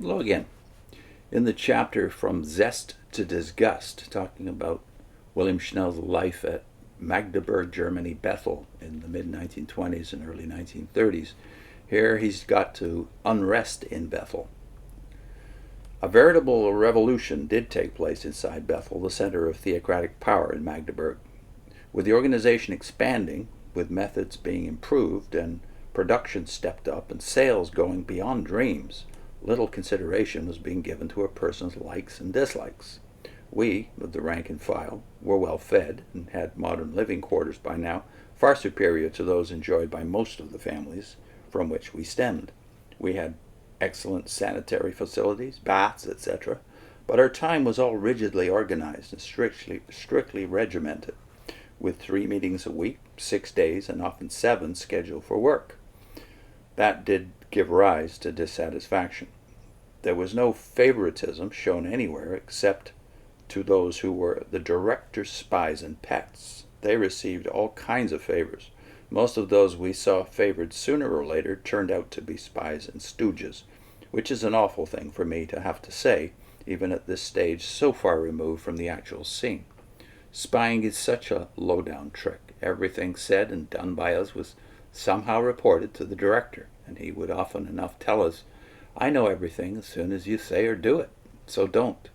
Hello again. In the chapter From Zest to Disgust, talking about William Schnell's life at Magdeburg, Germany, Bethel in the mid-1920s and early 1930s, here he's got to unrest in Bethel. A veritable revolution did take place inside Bethel, the center of theocratic power in Magdeburg. With the organization expanding, with methods being improved and production stepped up and sales going beyond dreams, little consideration was being given to a person's likes and dislikes. We, of the rank and file, were well fed and had modern living quarters by now, far superior to those enjoyed by most of the families from which we stemmed. We had excellent sanitary facilities, baths, etc., but our time was all rigidly organized and strictly regimented, with 3 meetings a week, 6 days, and often 7 scheduled for work. That did give rise to dissatisfaction. There was no favoritism shown anywhere except to those who were the director's spies and pets. They received all kinds of favors. Most of those we saw favored sooner or later turned out to be spies and stooges, which is an awful thing for me to have to say, even at this stage so far removed from the actual scene. Spying is such a low-down trick. Everything said and done by us was somehow reported to the director, and he would often enough tell us, "I know everything as soon as you say or do it, so don't."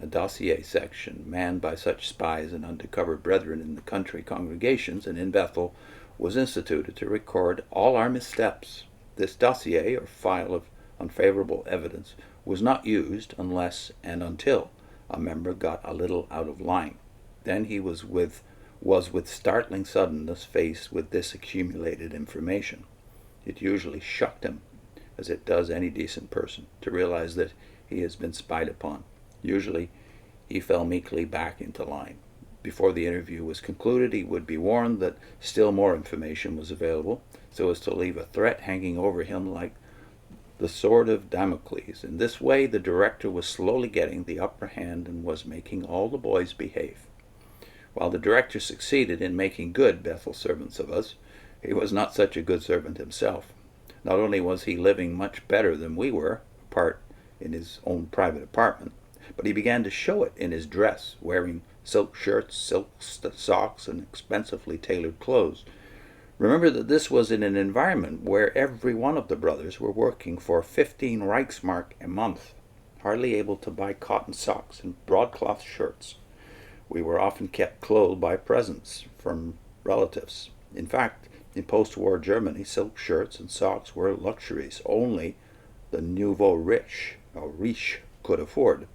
A dossier section, manned by such spies and undercover brethren in the country congregations and in Bethel, was instituted to record all our missteps. This dossier, or file of unfavorable evidence, was not used unless and until a member got a little out of line. Then he was with startling suddenness faced with this accumulated information. It usually shocked him, as it does any decent person, to realize that he has been spied upon. Usually he fell meekly back into line. Before the interview was concluded, he would be warned that still more information was available, so as to leave a threat hanging over him like the sword of Damocles. In this way, the director was slowly getting the upper hand and was making all the boys behave. While the director succeeded in making good Bethel servants of us, he was not such a good servant himself. Not only was he living much better than we were, apart in his own private apartment, but he began to show it in his dress, wearing silk shirts, silk socks, and expensively tailored clothes. Remember that this was in an environment where every one of the brothers were working for 15 Reichsmark a month, hardly able to buy cotton socks and broadcloth shirts. We were often kept clothed by presents from relatives. In fact, in post-war Germany, silk shirts and socks were luxuries only the nouveau riche, or riche, could afford.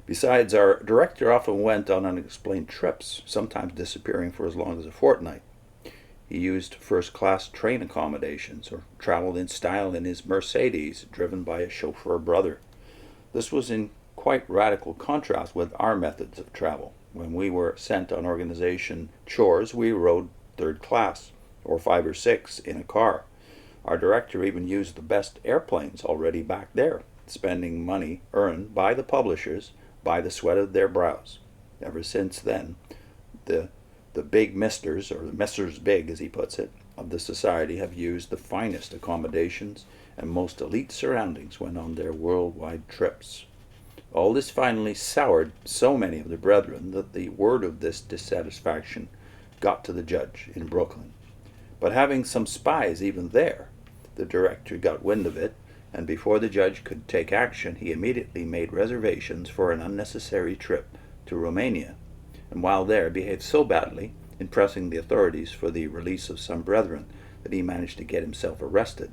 Besides, our director often went on unexplained trips, sometimes disappearing for as long as a fortnight. He used first-class train accommodations or traveled in style in his Mercedes, driven by a chauffeur brother. This was in quite radical contrast with our methods of travel. When we were sent on organization chores, we rode third class, or 5 or 6 in a car. Our director even used the best airplanes already back there, spending money earned by the publishers by the sweat of their brows. Ever since then, the big misters, or the Messrs. Big as he puts it, of the society have used the finest accommodations and most elite surroundings when on their worldwide trips. All this finally soured so many of the brethren that the word of this dissatisfaction got to the judge in Brooklyn. But having some spies even there, the director got wind of it, and before the judge could take action, he immediately made reservations for an unnecessary trip to Romania, and while there behaved so badly in pressing the authorities for the release of some brethren that he managed to get himself arrested.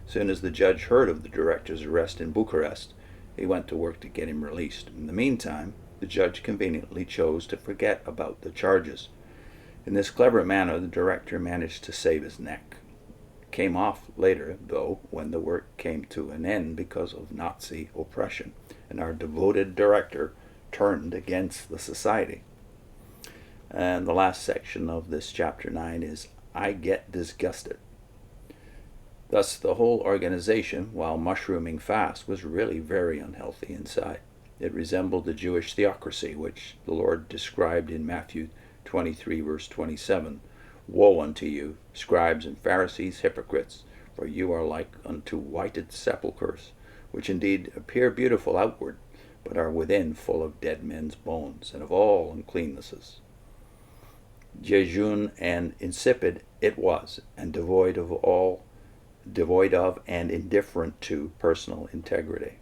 Soon as the judge heard of the director's arrest in Bucharest, he went to work to get him released. In the meantime, the judge conveniently chose to forget about the charges. In this clever manner, the director managed to save his neck. It came off later, though, when the work came to an end because of Nazi oppression, and our devoted director turned against the society. And the last section of this chapter 9 is, I get disgusted. Thus, the whole organization, while mushrooming fast, was really very unhealthy inside. It resembled the Jewish theocracy, which the Lord described in Matthew 23, verse 27. Woe unto you, scribes and Pharisees, hypocrites, for you are like unto whited sepulchres, which indeed appear beautiful outward, but are within full of dead men's bones, and of all uncleannesses. Jejune and insipid it was, and devoid of and indifferent to personal integrity.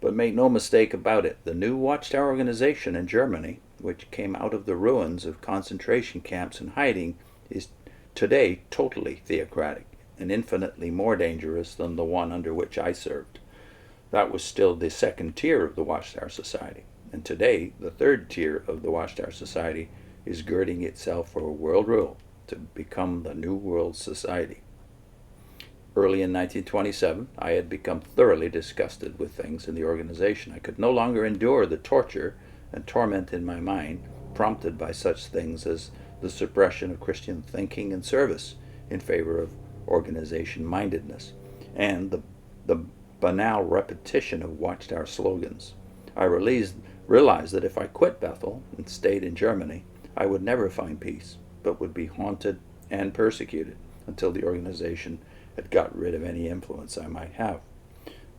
But make no mistake about it, the new Watchtower organization in Germany, which came out of the ruins of concentration camps and hiding, is today totally theocratic and infinitely more dangerous than the one under which I served. That was still the second tier of the Watchtower Society, and today the third tier of the Watchtower Society is girding itself for world rule to become the New World Society. Early in 1927, I had become thoroughly disgusted with things in the organization. I could no longer endure the torture and torment in my mind prompted by such things as the suppression of Christian thinking and service in favor of organization-mindedness, and the banal repetition of Watchtower slogans. I realized that if I quit Bethel and stayed in Germany, I would never find peace, but would be haunted and persecuted until the organization had got rid of any influence I might have.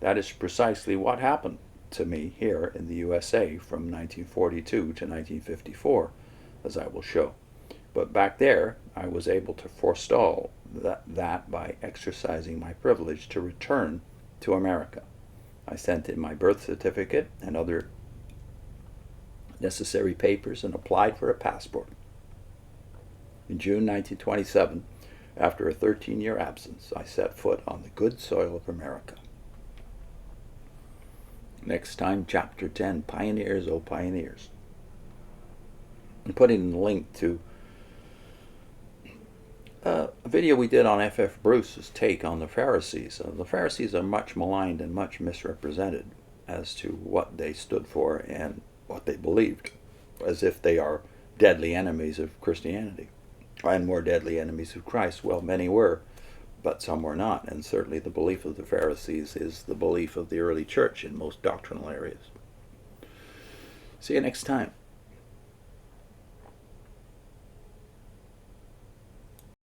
That is precisely what happened to me here in the USA from 1942 to 1954, as I will show. But back there, I was able to forestall that by exercising my privilege to return to America. I sent in my birth certificate and other necessary papers and applied for a passport. In June 1927, after a 13-year absence, I set foot on the good soil of America. Next time, Chapter 10, Pioneers, O Pioneers. I'm putting a link to a video we did on F.F. Bruce's take on the Pharisees. The Pharisees are much maligned and much misrepresented as to what they stood for and what they believed, as if they are deadly enemies of Christianity and more deadly enemies of Christ. Well, many were, but some were not, and certainly the belief of the Pharisees is the belief of the early church in most doctrinal areas. See you next time.